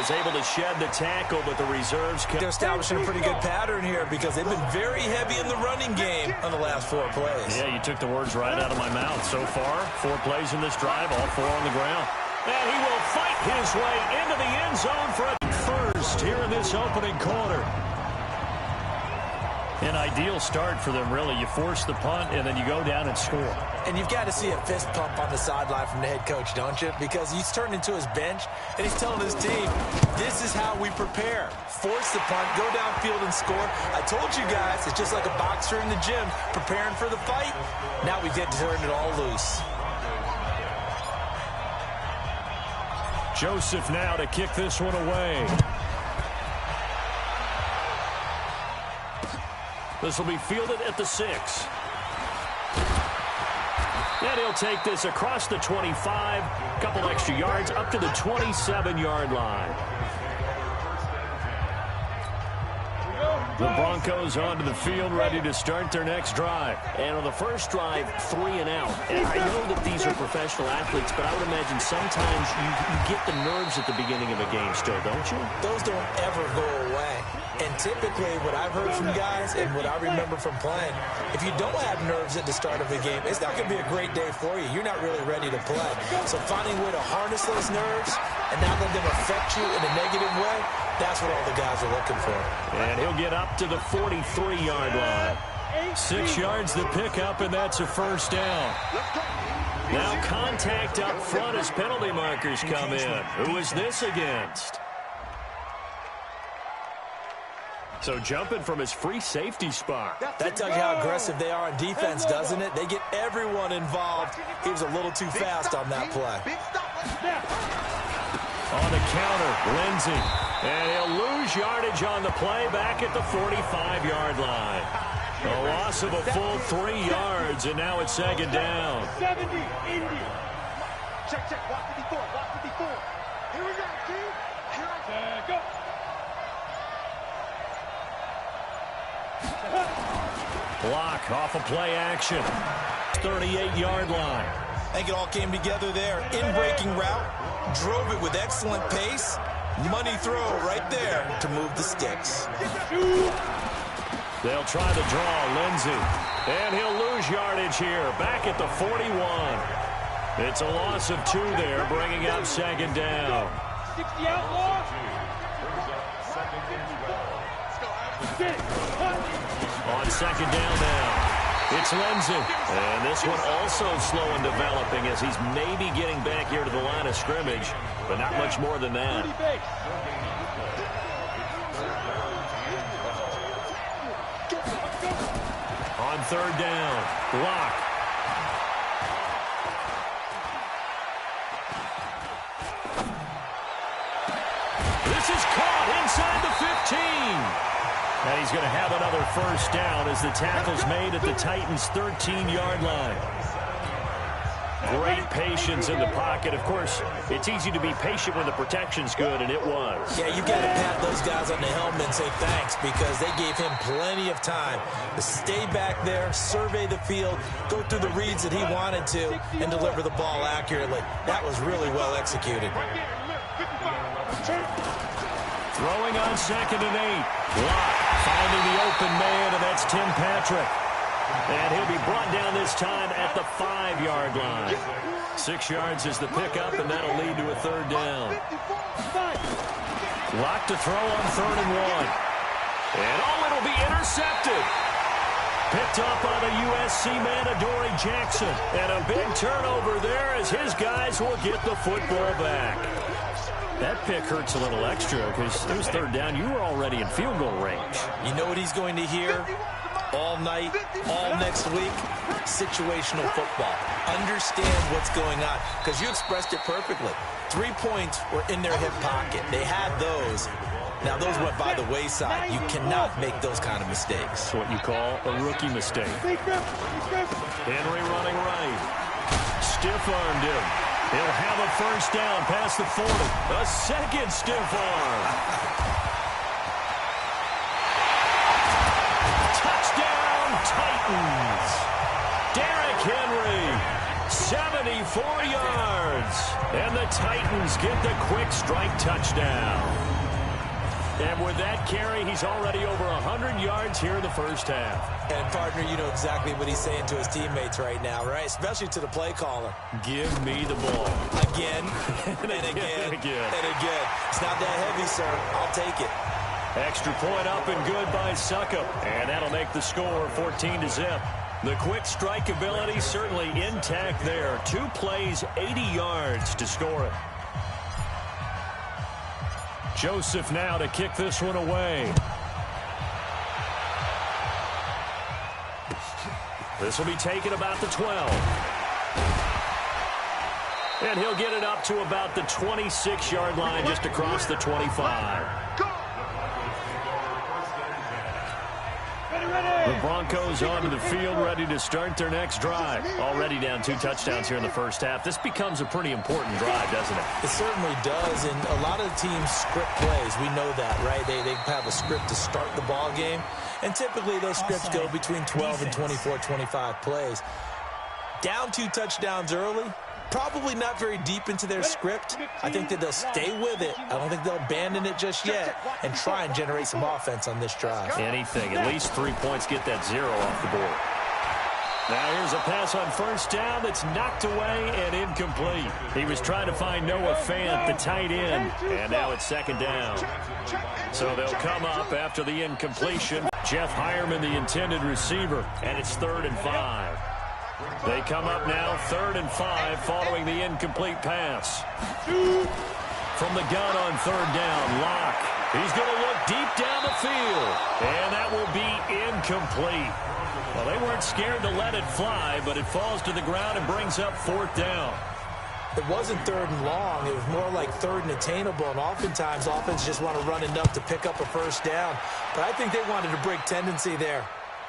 was able to shed the tackle, but the reserves They're establishing a pretty good pattern here because they've been very heavy in the running game on the last 4 plays. Yeah, you took the words right out of my mouth. So far, 4 plays in this drive, all 4 on the ground. And he will fight his way into the end zone for a first here in this opening quarter. An ideal start for them, really. You force the punt, and then you go down and score. And you've got to see a fist pump on the sideline from the head coach, don't you? Because he's turned into his bench, and he's telling his team, this is how we prepare. Force the punt, go downfield and score. I told you guys, it's just like a boxer in the gym preparing for the fight. Now we get to turn it all loose. Joseph now to kick this one away. This will be fielded at the 6. And he'll take this across the 25, a couple extra yards, up to the 27-yard line. The Broncos onto the field, ready to start their next drive. And on the first drive, 3 and out. And I know that these are professional athletes, but I would imagine sometimes you get the nerves at the beginning of a game still, don't you? Those don't ever go away. And typically, what I've heard from guys and what I remember from playing, if you don't have nerves at the start of a game, it's not going to be a great day for you. You're not really ready to play. So finding a way to harness those nerves and not let them affect you in a negative way, that's what all the guys are looking for. And he'll get up to the 43-yard line. 6 yards the pickup, and that's a first down. Now contact up front as penalty markers come in. Who is this against? So jumping from his free safety spot. That tells you how aggressive they are on defense, doesn't it? They get everyone involved. He was a little too fast on that play. On the counter, Lindsey. And he'll lose yardage on the play back at the 45-yard line. A loss of a full 3 yards, and now it's second down. 70, Indy. Check, block 54, block 54. Here we go, team. Go. Block off a play action. 38-yard line. I think it all came together there. In-breaking route. Drove it with excellent pace. Money throw right there to move the sticks. They'll try to draw Lindsey. And he'll lose yardage here. Back at the 41. It's a loss of 2 there, bringing up second down. 60 outlaw. On second down now, it's Lindsey. And this one also slow in developing as he's maybe getting back here to the line of scrimmage, but not much more than that. On third down, block. This is caught inside the 15. And he's going to have another first down as the tackle's made at the Titans' 13-yard line. Great patience in the pocket. Of course, it's easy to be patient when the protection's good, and it was. Yeah, you got to pat those guys on the helmet and say thanks because they gave him plenty of time to stay back there, survey the field, go through the reads that he wanted to, and deliver the ball accurately. That was really well executed. Throwing on 2nd and 8. Block. Finding the open man, and that's Tim Patrick. And he'll be brought down this time at the 5-yard line. 6 yards is the pickup, and that'll lead to a third down. Lock to throw on 3rd and 1. And it'll be intercepted. Picked up by the USC man, Adoree Jackson. And a big turnover there as his guys will get the football back. That pick hurts a little extra because it was third down. You were already in field goal range. You know what he's going to hear all night, all next week? Situational football. Understand what's going on because you expressed it perfectly. 3 points were in their hip pocket. They had those. Now, those went by the wayside. You cannot make those kind of mistakes. That's what you call a rookie mistake. Henry running right. Stiff-armed him. He'll have a first down past the 40. A second stiff arm. Touchdown, Titans. Derrick Henry 74 yards. And the Titans get the quick strike touchdown. And with that carry, he's already over 100 yards here in the first half. And, partner, you know exactly what he's saying to his teammates right now, right? Especially to the play caller. Give me the ball. Again, and again, and again. It's not that heavy, sir. I'll take it. Extra point up and good by Succop. And that'll make the score 14-0. The quick strike ability certainly intact there. 2 plays, 80 yards to score it. Joseph now to kick this one away. This will be taken about the 12. And he'll get it up to about the 26-yard line, just across the 25. The Broncos onto the field, ready to start their next drive. Already down 2 touchdowns here in the first half. This becomes a pretty important drive, doesn't it? It certainly does, and a lot of the teams script plays. We know that, right? They have a script to start the ball game, and typically those scripts go between 12 and 24, 25 plays. Down 2 touchdowns early, probably not very deep into their script. I think that they'll stay with it. I don't think they'll abandon it just yet and try and generate some offense on this drive. Anything. At least 3 points, get that 0 off the board. Now here's a pass on first down that's knocked away and incomplete. He was trying to find Noah Fant, the tight end, and now it's 2nd down. So they'll come up after the incompletion. Jeff Hireman, the intended receiver, and it's 3rd and 5. They come up now 3rd and 5 following the incomplete pass. From the gun on 3rd down, Locke. He's going to look deep down the field, and that will be incomplete. Well, they weren't scared to let it fly, but it falls to the ground and brings up 4th down. It wasn't 3rd and long. It was more like 3rd and attainable, and oftentimes offense just want to run enough to pick up a first down. But I think they wanted to break tendency there.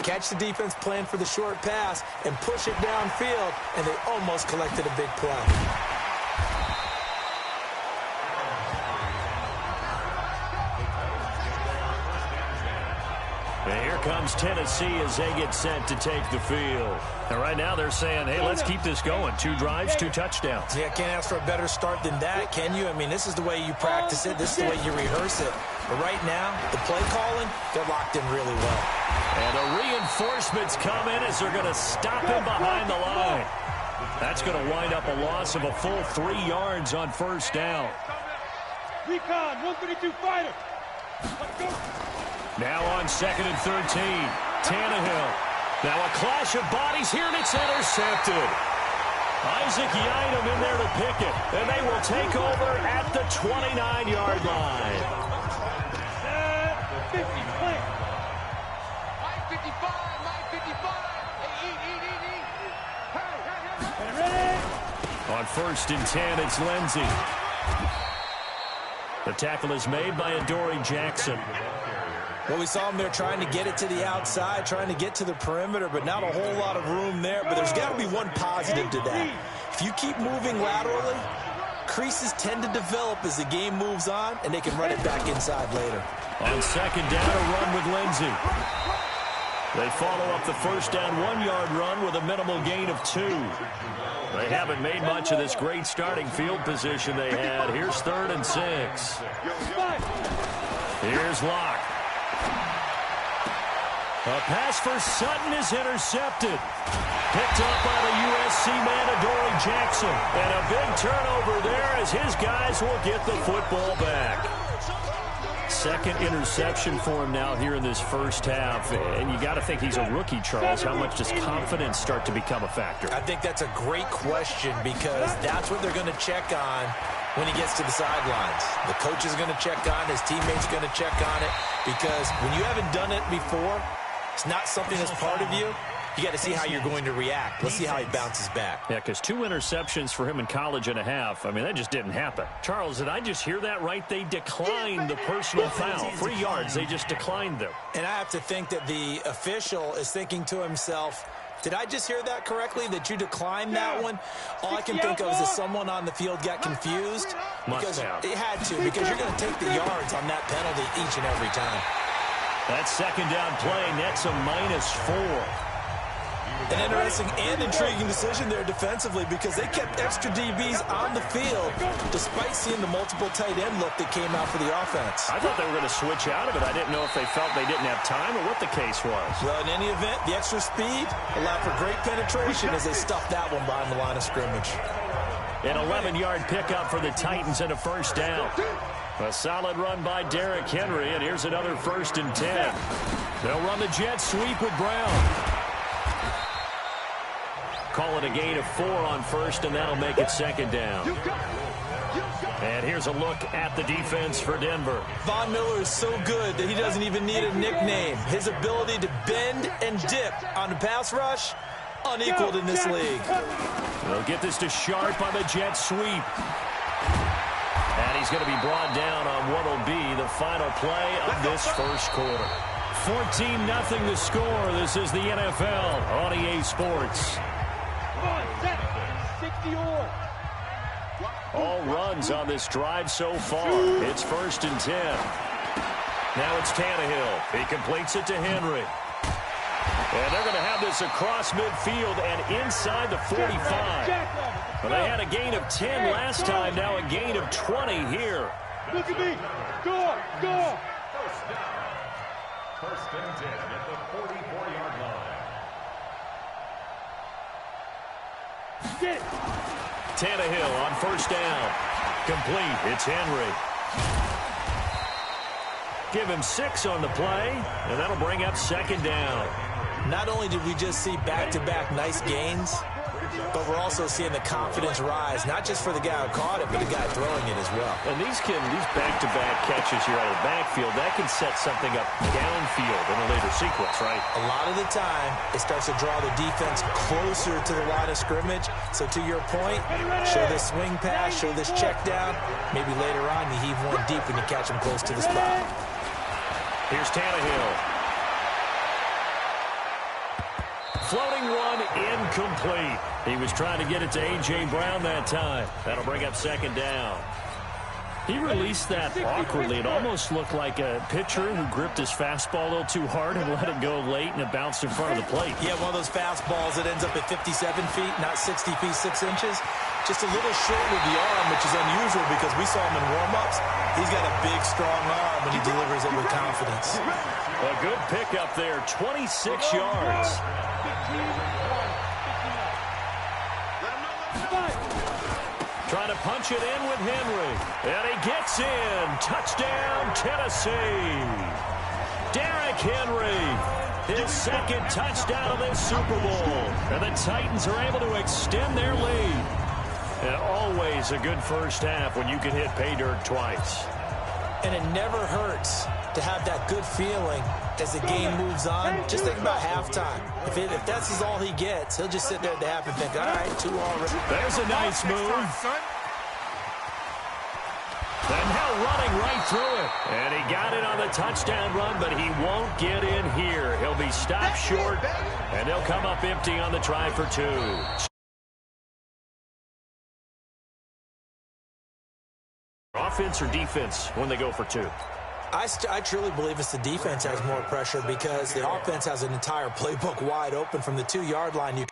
Catch the defense plan for the short pass and push it downfield, and they almost collected a big play. And here comes Tennessee as they get set to take the field. And right now they're saying, hey, let's keep this going. 2 drives, 2 touchdowns. Yeah, can't ask for a better start than that, can you? I mean, this is the way you practice it. This is the way you rehearse it. But right now, the play calling, they're locked in really well. And the reinforcements come in as they're going to stop him behind the line. That's going to wind up a loss of a full 3 yards on first down. Recon, 132 fighter. Let's go. Now on 2nd and 13. Tannehill. Now a clash of bodies here, and it's intercepted. Isaac Yiadom in there to pick it, and they will take over at the 29-yard line. 50, play. 55, 55. Hey, Ready? On 1st and 10, it's Lindsey. The tackle is made by Adoree Jackson. Well, we saw him there trying to get it to the outside, trying to get to the perimeter, but not a whole lot of room there. But there's got to be one positive to that. If you keep moving laterally, creases tend to develop as the game moves on, and they can run it back inside later. On 2nd down, a run with Lindsey. They follow up the first down 1-yard run with a minimal gain of 2. They haven't made much of this great starting field position they had. Here's 3rd and 6. Here's Locke. A pass for Sutton is intercepted. Picked up by the USC man, Adoree Jackson. And a big turnover there as his guys will get the football back. 2nd interception for him now here in this first half. And you got to think he's a rookie, Charles. How much does confidence start to become a factor? I think that's a great question because that's what they're going to check on when he gets to the sidelines. The coach is going to check on it. His teammates are going to check on it because when you haven't done it before, it's not something that's part of you. You got to see how you're going to react. Let's see how he bounces back. Yeah, because 2 interceptions for him in college and a half. I mean, that just didn't happen. Charles, did I just hear that right? They declined the personal foul. 3 yards, they just declined them. And I have to think that the official is thinking to himself, did I just hear that correctly, that you declined that one? All I can think of is that someone on the field got confused. Must have. It had to, because you're going to take the yards on that penalty each and every time. That 2nd down play nets a -4. An interesting and intriguing decision there defensively because they kept extra DBs on the field despite seeing the multiple tight end look that came out for the offense. I thought they were going to switch out of it. I didn't know if they felt they didn't have time or what the case was. Well, in any event, the extra speed allowed for great penetration as they stuffed that one behind the line of scrimmage. An 11-yard pickup for the Titans and a first down. A solid run by Derrick Henry, and here's another 1st and 10. They'll run the jet sweep with Brown. Call it a gain of 4 on 1st, and that'll make it 2nd down. And here's a look at the defense for Denver. Von Miller is so good that he doesn't even need a nickname. His ability to bend and dip on the pass rush, unequaled in this league. They'll get this to Sharp on the jet sweep. And he's going to be brought down on what will be the final play of this first quarter. 14-0 the score. This is the NFL on EA Sports. All runs on this drive so far. It's 1st and 10. Now it's Tannehill. He completes it to Henry. And they're going to have this across midfield and inside the 45. Well, they had a gain of 10 last time, now a gain of 20 here. Look at me. Go, go. First and 10 at the 44-yard line. Get. Tannehill on 1st down. Complete. It's Henry. Give him 6 on the play, and that'll bring up 2nd down. Not only did we just see back-to-back nice gains, but we're also seeing the confidence rise, not just for the guy who caught it, but the guy throwing it as well. And these back-to-back catches here out of the backfield, that can set something up downfield in a later sequence, right? A lot of the time, it starts to draw the defense closer to the line of scrimmage. So to your point, show this swing pass, show this check down. Maybe later on, you heave one deep and you catch him close to the spot. Here's Tannehill. Floating one, incomplete. He was trying to get it to A.J. Brown that time. That'll bring up 2nd down. He released that awkwardly. It almost looked like a pitcher who gripped his fastball a little too hard and let it go late, and it bounced in front of the plate. Yeah, one of those fastballs that ends up at 57 feet, not 60 feet, 6 inches. Just a little short with the arm, which is unusual because we saw him in warm-ups. He's got a big, strong arm when he delivers it with confidence. A good pickup there, 26 yards. Trying to punch it in with Henry. And he gets in. Touchdown, Tennessee. Derrick Henry, his 2nd touchdown of this Super Bowl. And the Titans are able to extend their lead. And always a good first half when you can hit pay dirt twice. And it never hurts to have that good feeling as the game moves on. Just think about halftime. If that's all he gets, he'll just sit there at the half and think, all right, 2 already. There's a nice move. And now running right through it. And he got it on the touchdown run, but he won't get in here. He'll be stopped short, and they'll come up empty on the try for 2. Offense or defense when they go for 2? I truly believe it's the defense has more pressure because the offense has an entire playbook wide open from the 2-yard line. You